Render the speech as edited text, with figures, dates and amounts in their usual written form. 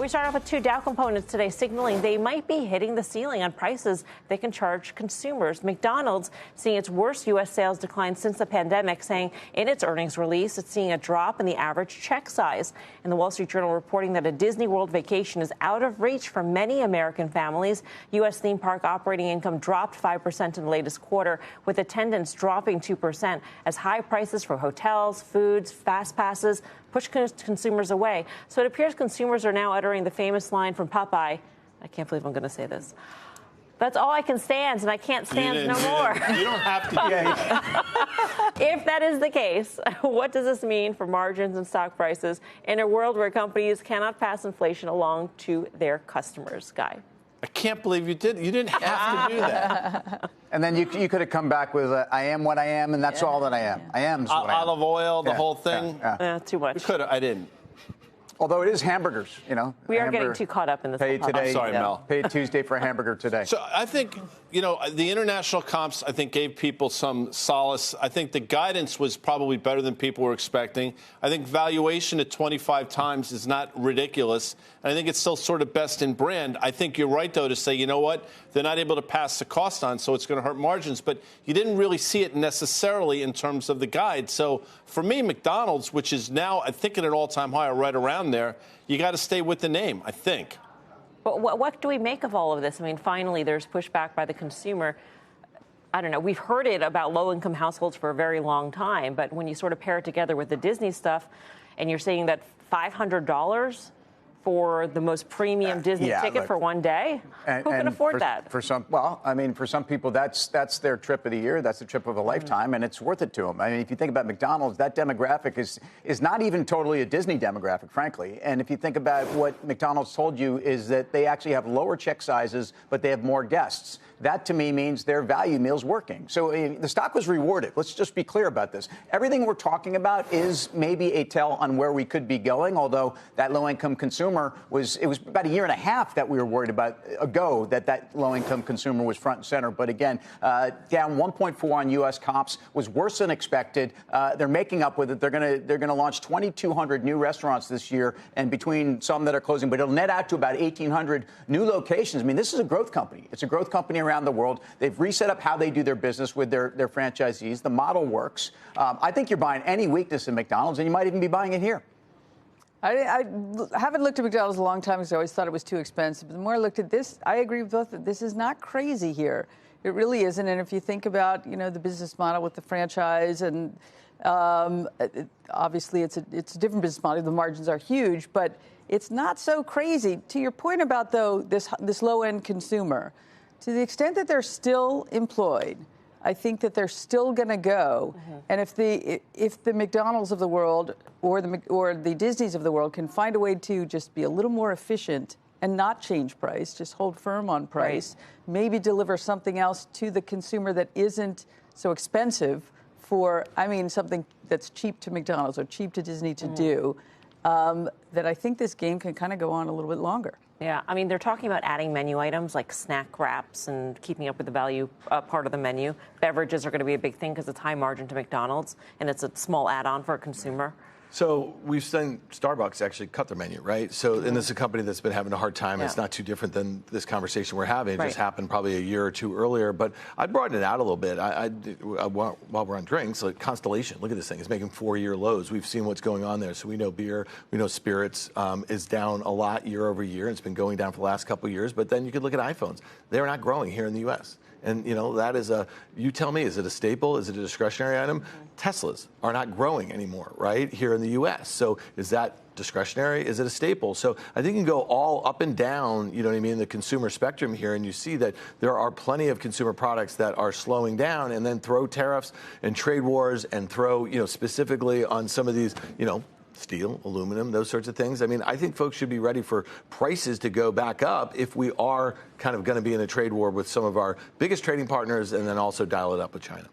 We start off with two Dow components today signaling they might be hitting the ceiling on prices they can charge consumers. McDonald's seeing its worst U.S. sales decline since the pandemic, saying in its earnings release it's seeing a drop in the average check size. And the Wall Street Journal reporting that a Disney World vacation is out of reach for many American families. U.S. theme park operating income dropped 5% in the latest quarter, with attendance dropping 2% as high prices for hotels, foods, fast passes push consumers away. So it appears consumers are now uttering the famous line from Popeye. I can't believe I'm going to say this. That's all I can stand, and I can't stand no more. You don't have to. If that is the case, what does this mean for margins and stock prices in a world where companies cannot pass inflation along to their customers? Guy. I can't believe you did. You didn't have to do that. And then you could have come back with, I am what I am, and that's all that I am. I am. Olive oil, the whole thing. Too much. You could have. I didn't. Although it is hamburgers, you know. We are getting too caught up in this. Paid today. I'm sorry, Mel. Paid Tuesday for a hamburger today. So I think, the international comps, I think, gave people some solace. I think the guidance was probably better than people were expecting. I think valuation at 25 times is not ridiculous. And I think it's still sort of best in brand. I think you're right, though, to say, you know what? They're not able to pass the cost on, so it's going to hurt margins. But you didn't really see it necessarily in terms of the guide. So for me, McDonald's, which is now, I think, at an all-time high or right around there, you got to stay with the name, I think. But what do we make of all of this? I mean, finally, there's pushback by the consumer. I don't know. We've heard it about low-income households for a very long time. But when you sort of pair it together with the Disney stuff and you're saying that $500 for the most premium Disney ticket for one day? Who can afford that? For some people, that's their trip of the year. That's the trip of a lifetime, and it's worth it to them. I mean, if you think about McDonald's, that demographic is not even totally a Disney demographic, frankly. And if you think about what McDonald's told you is that they actually have lower check sizes, but they have more guests. That, to me, means their value meal's working. So the stock was rewarded. Let's just be clear about this. Everything we're talking about is maybe a tell on where we could be going, although that low-income consumer it was about a year and a half that we were worried about ago that low-income consumer was front and center. But again, down 1.4 on U.S. comps was worse than expected. They're making up with it. They're going to launch 2,200 new restaurants this year, and between some that are closing, but it'll net out to about 1,800 new locations. I mean, this is a growth company. It's a growth company around the world. They've reset up how they do their business with their franchisees. The model works. I think you're buying any weakness in McDonald's, and you might even be buying it here. I haven't looked at McDonald's a long time because I always thought it was too expensive. But the more I looked at this, I agree with both that this is not crazy here. It really isn't. And if you think about, the business model with the franchise, and obviously it's a different business model. The margins are huge, but it's not so crazy. To your point about, though, this low-end consumer, to the extent that they're still employed, I think that they're still going to go. Mm-hmm. And if the McDonald's of the world or the Disneys of the world can find a way to just be a little more efficient and not change price, just hold firm on price, maybe deliver something else to the consumer that isn't so expensive something that's cheap to McDonald's or cheap to Disney to do, that I think this game can kind of go on a little bit longer. Yeah, I mean, they're talking about adding menu items like snack wraps and keeping up with the value part of the menu. Beverages are going to be a big thing because it's high margin to McDonald's, and it's a small add-on for a consumer. So we've seen Starbucks actually cut their menu, right? So, and this is a company that's been having a hard time. Yeah. It's not too different than this conversation we're having. It just happened probably a year or two earlier. But I'd broaden it out a little bit. While we're on drinks, like Constellation, look at this thing. It's making 4-year lows. We've seen what's going on there. So we know beer, we know spirits is down a lot year over year. It's been going down for the last couple of years. But then you could look at iPhones. They're not growing here in the U.S. And, that is you tell me, is it a staple? Is it a discretionary item? Teslas are not growing anymore, right, here in the U.S. So is that discretionary? Is it a staple? So I think you can go all up and down, the consumer spectrum here, and you see that there are plenty of consumer products that are slowing down, and then throw tariffs and trade wars and throw, specifically on some of these, steel, aluminum, those sorts of things. I mean, I think folks should be ready for prices to go back up if we are kind of going to be in a trade war with some of our biggest trading partners and then also dial it up with China.